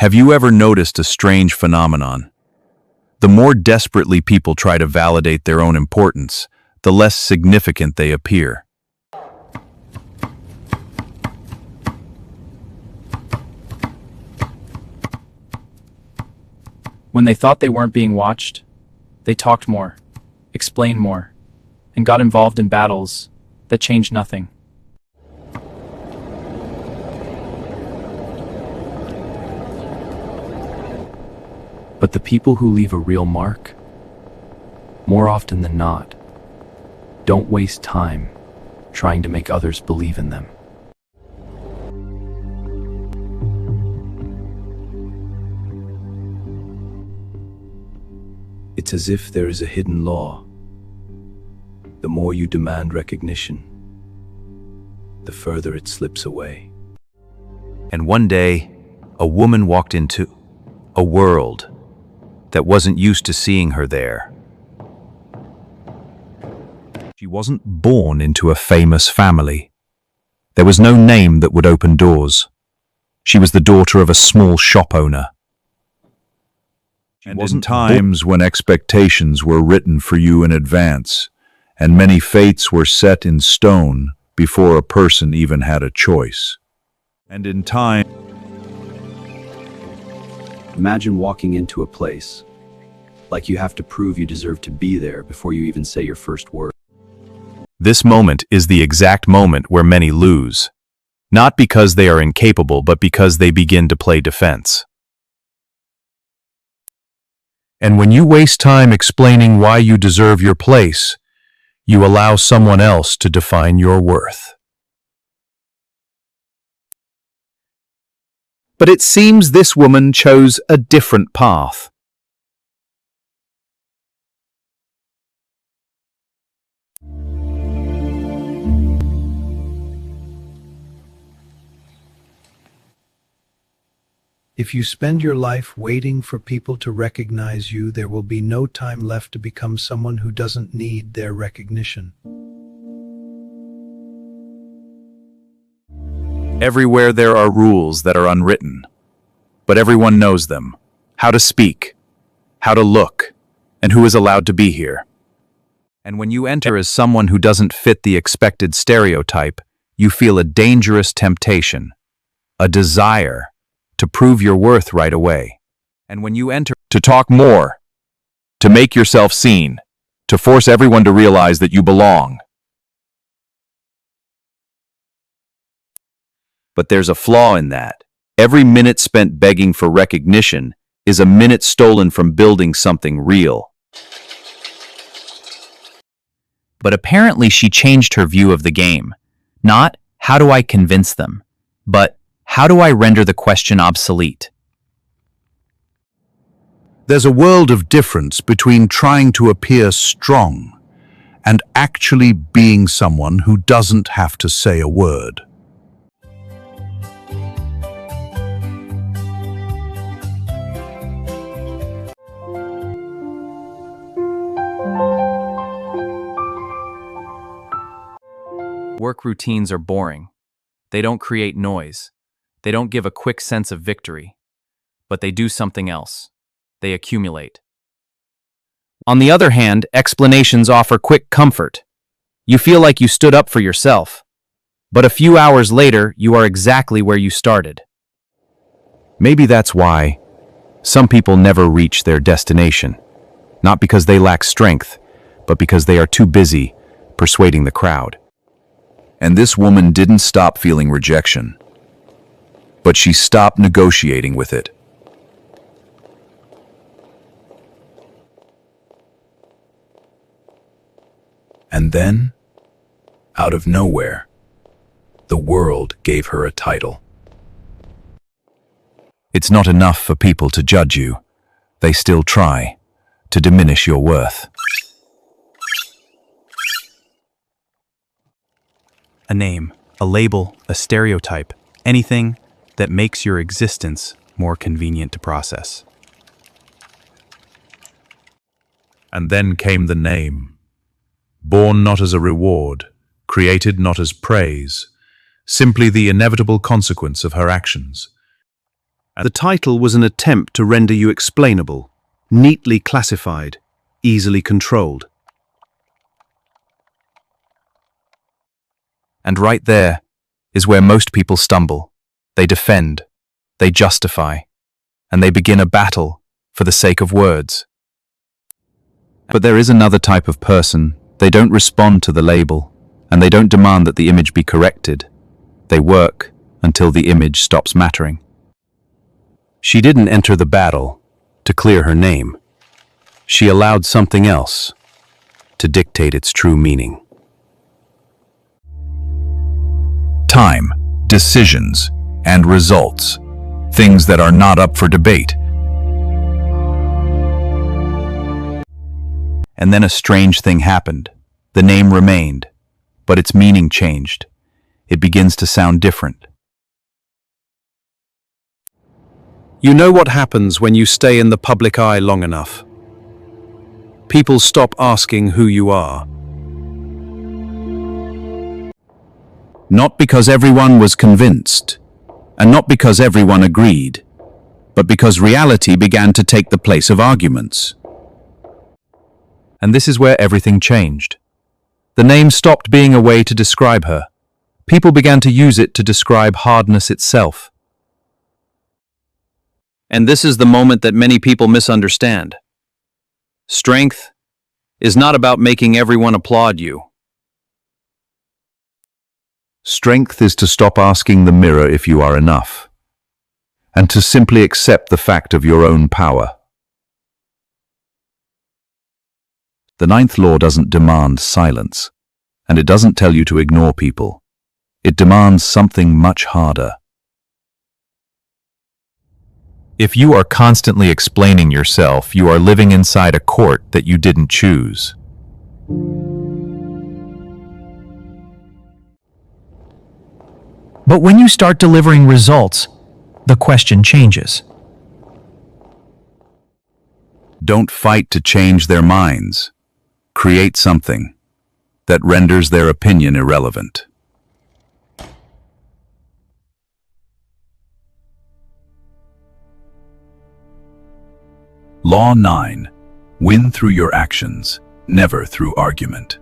Have you ever noticed a strange phenomenon? The more desperately people try to validate their own importance, the less significant they appear. When they thought they weren't being watched, they talked more, explained more, and got involved in battles that changed nothing. But the people who leave a real mark, more often than not, don't waste time trying to make others believe in them. It's as if there is a hidden law. The more you demand recognition, the further it slips away. And one day, a woman walked into a world that wasn't used to seeing her there. She wasn't born into a famous family. There was no name that would open doors. She was the daughter of a small shop owner. And in times when expectations were written for you in advance, and many fates were set in stone before a person even had a choice. And in time... Imagine walking into a place, like you have to prove you deserve to be there before you even say your first word. This moment is the exact moment where many lose. Not because they are incapable, but because they begin to play defense. And when you waste time explaining why you deserve your place, you allow someone else to define your worth. But it seems this woman chose a different path. If you spend your life waiting for people to recognize you, there will be no time left to become someone who doesn't need their recognition. Everywhere there are rules that are unwritten, but everyone knows them. How to speak, how to look, and who is allowed to be here. And when you enter as someone who doesn't fit the expected stereotype, you feel a dangerous temptation, a desire to prove your worth right away. And when you enter to talk more, to make yourself seen, to force everyone to realize that you belong. But there's a flaw in that. Every minute spent begging for recognition is a minute stolen from building something real. But apparently she changed her view of the game. Not, how do I convince them? But, how do I render the question obsolete? There's a world of difference between trying to appear strong and actually being someone who doesn't have to say a word. Work routines are boring. They don't create noise. They don't give a quick sense of victory. But they do something else. They accumulate. On the other hand, explanations offer quick comfort. You feel like you stood up for yourself. But a few hours later, you are exactly where you started. Maybe that's why some people never reach their destination. Not because they lack strength, but because they are too busy persuading the crowd. And this woman didn't stop feeling rejection, but she stopped negotiating with it. And then, out of nowhere, the world gave her a title. It's not enough for people to judge you. They still try to diminish your worth. A name, a label, a stereotype, anything that makes your existence more convenient to process. And then came the name, born not as a reward, created not as praise, simply the inevitable consequence of her actions. The title was an attempt to render you explainable, neatly classified, easily controlled. And right there is where most people stumble. They defend, they justify, and they begin a battle for the sake of words. But there is another type of person. They don't respond to the label, and they don't demand that the image be corrected. They work until the image stops mattering. She didn't enter the battle to clear her name. She allowed something else to dictate its true meaning. Time, decisions, and results. Things that are not up for debate. And then a strange thing happened. The name remained, but its meaning changed. It begins to sound different. You know what happens when you stay in the public eye long enough. People stop asking who you are. Not because everyone was convinced, and not because everyone agreed, but because reality began to take the place of arguments. And this is where everything changed. The name stopped being a way to describe her. People began to use it to describe hardness itself. And this is the moment that many people misunderstand. Strength is not about making everyone applaud you. Strength is to stop asking the mirror if you are enough, and to simply accept the fact of your own power. The ninth law doesn't demand silence, and it doesn't tell you to ignore people. It demands something much harder. If you are constantly explaining yourself, you are living inside a court that you didn't choose. But when you start delivering results, the question changes. Don't fight to change their minds. Create something that renders their opinion irrelevant. Law 9. Win through your actions, never through argument.